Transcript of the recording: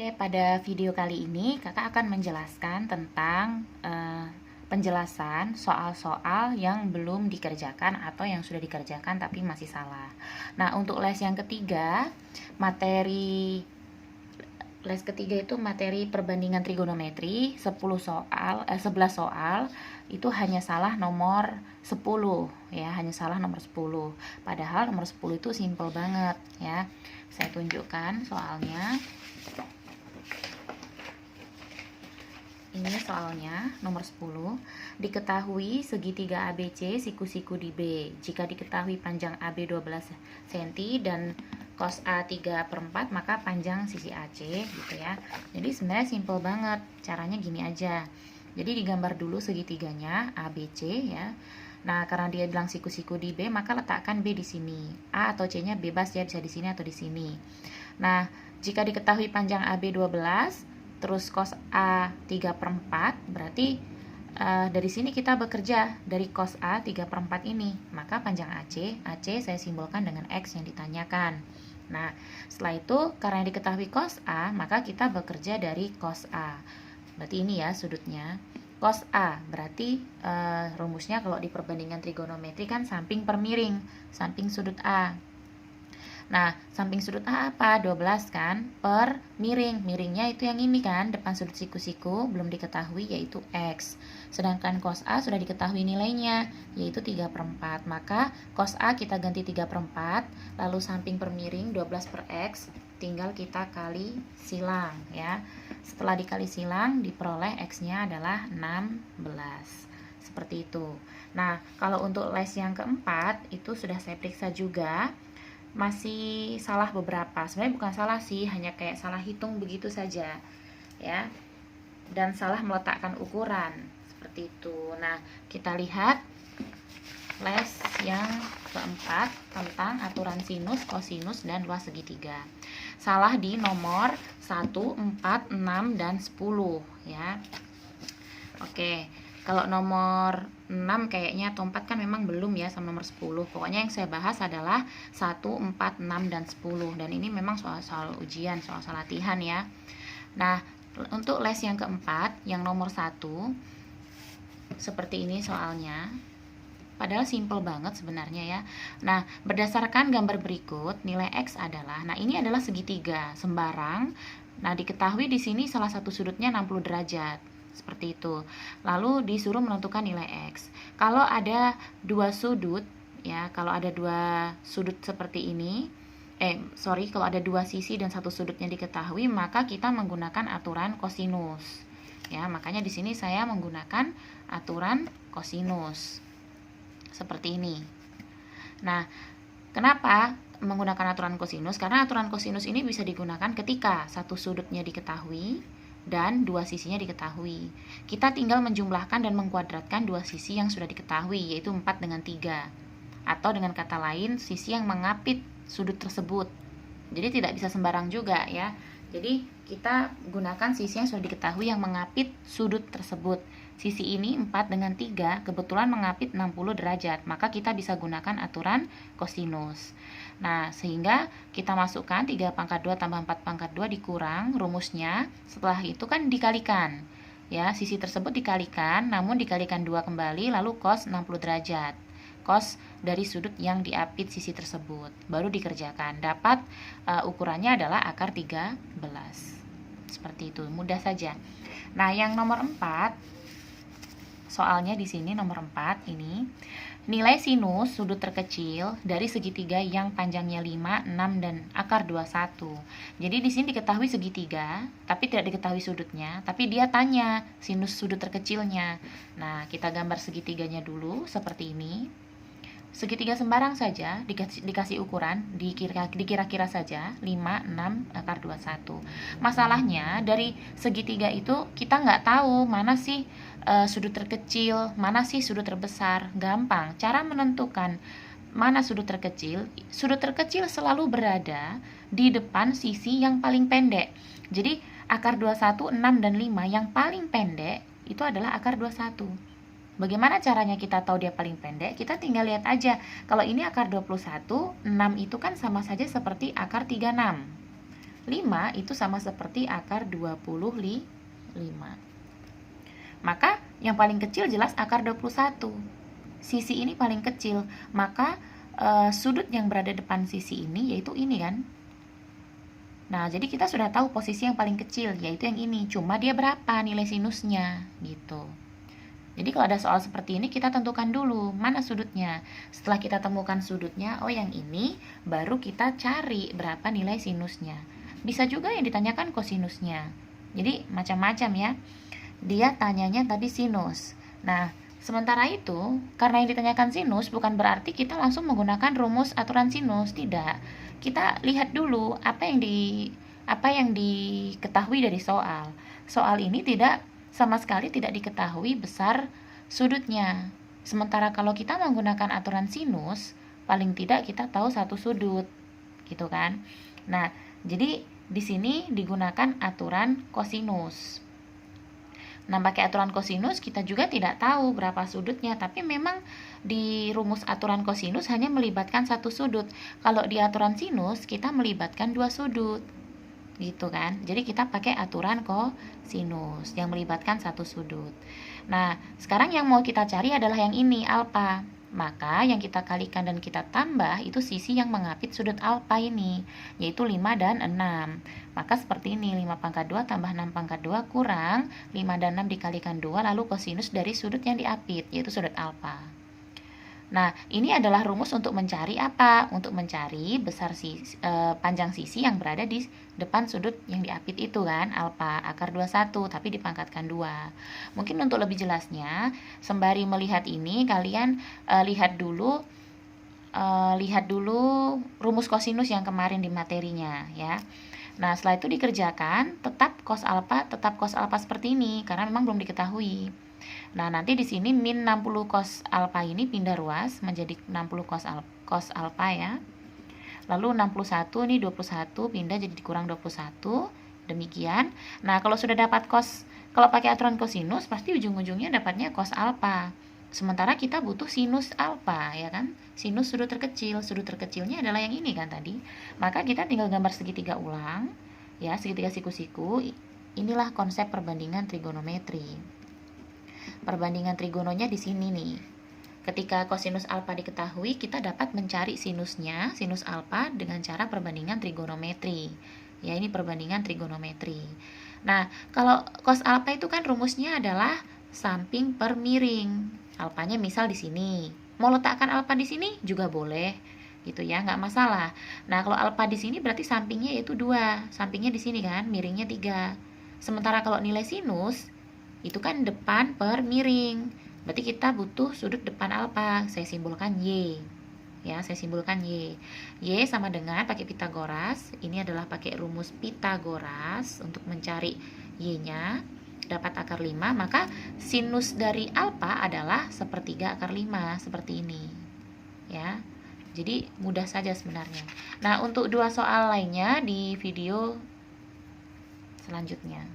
Oke, pada video kali ini kakak akan menjelaskan tentang penjelasan soal-soal yang belum dikerjakan atau yang sudah dikerjakan tapi masih salah. Nah, untuk les yang ketiga, les ketiga itu materi perbandingan trigonometri 11 soal itu hanya salah nomor 10 ya, hanya salah nomor 10. Padahal nomor 10 itu simple banget ya. Saya tunjukkan soalnya. Ini soalnya nomor 10. Diketahui segitiga ABC siku-siku di B. Jika diketahui panjang AB 12 cm dan cos A 3/4, maka panjang sisi AC gitu ya. Jadi sebenarnya simple banget. Caranya gini aja. Jadi digambar dulu segitiganya ABC ya. Nah, karena dia bilang siku-siku di B, maka letakkan B di sini. A atau C-nya bebas ya, bisa di sini atau di sini. Nah, jika diketahui panjang AB 12 terus cos A 3/4, berarti dari sini kita bekerja dari cos A 3/4 ini, maka panjang AC saya simbolkan dengan X yang ditanyakan. Nah, setelah itu karena diketahui cos A, maka kita bekerja dari cos A. Berarti ini ya sudutnya. Cos A berarti rumusnya kalau di perbandingan trigonometri kan samping per miring, samping sudut A. Nah, samping sudut A apa? 12 kan? Per miring. Miringnya itu yang ini kan, depan sudut siku-siku belum diketahui yaitu X. Sedangkan cos A sudah diketahui nilainya, yaitu 3/4. Maka cos A kita ganti 3/4, lalu samping per miring 12 per X, tinggal kita kali silang ya. Setelah dikali silang, diperoleh X-nya adalah 16. Seperti itu. Nah, kalau untuk les yang keempat, itu sudah saya periksa juga. Masih salah beberapa, sebenarnya bukan salah sih, hanya kayak salah hitung begitu saja ya, dan salah meletakkan ukuran seperti itu. Nah, kita lihat les yang keempat tentang aturan sinus, kosinus, dan luas segitiga. Salah di nomor 1, 4, 6, dan 10 ya. Oke, kalau nomor 6 kayaknya atau 4 kan memang belum ya sama nomor 10. Pokoknya yang saya bahas adalah 1, 4, 6, dan 10. Dan ini memang soal-soal ujian, soal-soal latihan ya. Nah, untuk les yang keempat, yang nomor 1, seperti ini soalnya. Padahal simple banget sebenarnya ya. Nah, berdasarkan gambar berikut, nilai X adalah, nah ini adalah segitiga, sembarang. Nah, diketahui di sini salah satu sudutnya 60 derajat. Seperti itu. Lalu disuruh menentukan nilai X. Kalau ada dua sudut ya, kalau ada dua sudut seperti ini, kalau ada dua sisi dan satu sudutnya diketahui, maka kita menggunakan aturan kosinus. Ya, makanya di sini saya menggunakan aturan kosinus. Seperti ini. Nah, kenapa menggunakan aturan kosinus? Karena aturan kosinus ini bisa digunakan ketika satu sudutnya diketahui dan dua sisinya diketahui. Kita tinggal menjumlahkan dan mengkuadratkan dua sisi yang sudah diketahui, yaitu 4 dengan 3. Atau dengan kata lain, sisi yang mengapit sudut tersebut. Jadi tidak bisa sembarang juga ya. Jadi kita gunakan sisi yang sudah diketahui yang mengapit sudut tersebut. Sisi ini 4 dengan 3 kebetulan mengapit 60 derajat. Maka kita bisa gunakan aturan kosinus. Nah, sehingga kita masukkan 3/2 tambah 4/2 dikurang rumusnya. Setelah itu kan dikalikan. Ya, sisi tersebut dikalikan, namun dikalikan 2 kembali, lalu cos 60 derajat. Cos dari sudut yang diapit sisi tersebut. Baru dikerjakan. Dapat ukurannya adalah akar 13. Seperti itu, mudah saja. Nah, yang nomor 4, soalnya di sini nomor 4 ini, nilai sinus sudut terkecil dari segitiga yang panjangnya 5, 6, dan akar 21. Jadi di sini diketahui segitiga, tapi tidak diketahui sudutnya, tapi dia tanya sinus sudut terkecilnya. Nah, kita gambar segitiganya dulu seperti ini. Segitiga sembarang saja, dikasih ukuran, dikira-kira saja, 5, 6, akar 21. Masalahnya, dari segitiga itu kita nggak tahu mana sih sudut terkecil, mana sih sudut terbesar. Gampang, cara menentukan mana sudut terkecil selalu berada di depan sisi yang paling pendek. Jadi, akar 21, 6, dan 5 yang paling pendek itu adalah akar 21. Bagaimana caranya kita tahu dia paling pendek? Kita tinggal lihat aja. Kalau ini akar 21, 6 itu kan sama saja seperti akar 36. 5 itu sama seperti akar 25. Maka yang paling kecil jelas akar 21. Sisi ini paling kecil, maka sudut yang berada depan sisi ini yaitu ini kan. Nah, jadi kita sudah tahu posisi yang paling kecil, yaitu yang ini. Cuma dia berapa nilai sinusnya, gitu. Jadi kalau ada soal seperti ini, kita tentukan dulu mana sudutnya. Setelah kita temukan sudutnya, oh yang ini, baru kita cari berapa nilai sinusnya. Bisa juga yang ditanyakan kosinusnya. Jadi macam-macam ya. Dia tanyanya tadi sinus. Nah, sementara itu, karena yang ditanyakan sinus bukan berarti kita langsung menggunakan rumus aturan sinus, tidak. Kita lihat dulu apa yang diketahui dari soal. Soal ini sama sekali tidak diketahui besar sudutnya. Sementara kalau kita menggunakan aturan sinus, paling tidak kita tahu satu sudut, gitu kan. Nah, jadi di sini digunakan aturan kosinus. Nah, pakai aturan kosinus kita juga tidak tahu berapa sudutnya, tapi memang di rumus aturan kosinus hanya melibatkan satu sudut. Kalau di aturan sinus kita melibatkan dua sudut, gitu kan. Jadi kita pakai aturan kosinus yang melibatkan satu sudut. Nah, sekarang yang mau kita cari adalah yang ini, alfa. Maka yang kita kalikan dan kita tambah itu sisi yang mengapit sudut alfa ini, yaitu 5 dan 6. Maka seperti ini, 5 pangkat 2 tambah 6 pangkat 2 kurang 5 dan 6 dikalikan 2, lalu kosinus dari sudut yang diapit, yaitu sudut alfa. Nah, ini adalah rumus untuk mencari apa? Untuk mencari panjang sisi yang berada di depan sudut yang diapit itu kan, alfa akar 21, tapi dipangkatkan 2. Mungkin untuk lebih jelasnya, sembari melihat ini, kalian lihat dulu rumus kosinus yang kemarin di materinya ya. Nah, setelah itu dikerjakan, tetap cos alfa seperti ini, karena memang belum diketahui. Nah, nanti di sini min 60 cos alfa ini pindah ruas menjadi 60 cos alfa ya. Lalu 61 ini 21 pindah jadi dikurang 21. Demikian. Nah, kalau sudah dapat kalau pakai aturan kosinus pasti ujung-ujungnya dapatnya cos alfa. Sementara kita butuh sinus alfa ya kan. Sinus sudut terkecil. Sudut terkecilnya adalah yang ini kan tadi. Maka kita tinggal gambar segitiga ulang ya, segitiga siku-siku. Inilah konsep perbandingan trigonometri. Perbandingan trigononya di sini nih. Ketika kosinus alfa diketahui, kita dapat mencari sinusnya, sinus alfa dengan cara perbandingan trigonometri. Ya, ini perbandingan trigonometri. Nah, kalau cos alfa itu kan rumusnya adalah samping per miring. Alfanya misal di sini. Mau letakkan alfa di sini juga boleh, gitu ya, nggak masalah. Nah, kalau alfa di sini berarti sampingnya yaitu 2. Sampingnya di sini kan, miringnya 3. Sementara kalau nilai sinus itu kan depan per miring. Berarti kita butuh sudut depan alfa. Saya simbolkan Y. Ya, saya simbolkan Y. Y sama dengan pakai Pitagoras. Ini adalah pakai rumus Pitagoras untuk mencari Y-nya. Dapat akar 5, maka sinus dari alfa adalah sepertiga akar 5, seperti ini. Ya. Jadi mudah saja sebenarnya. Nah, untuk dua soal lainnya di video selanjutnya.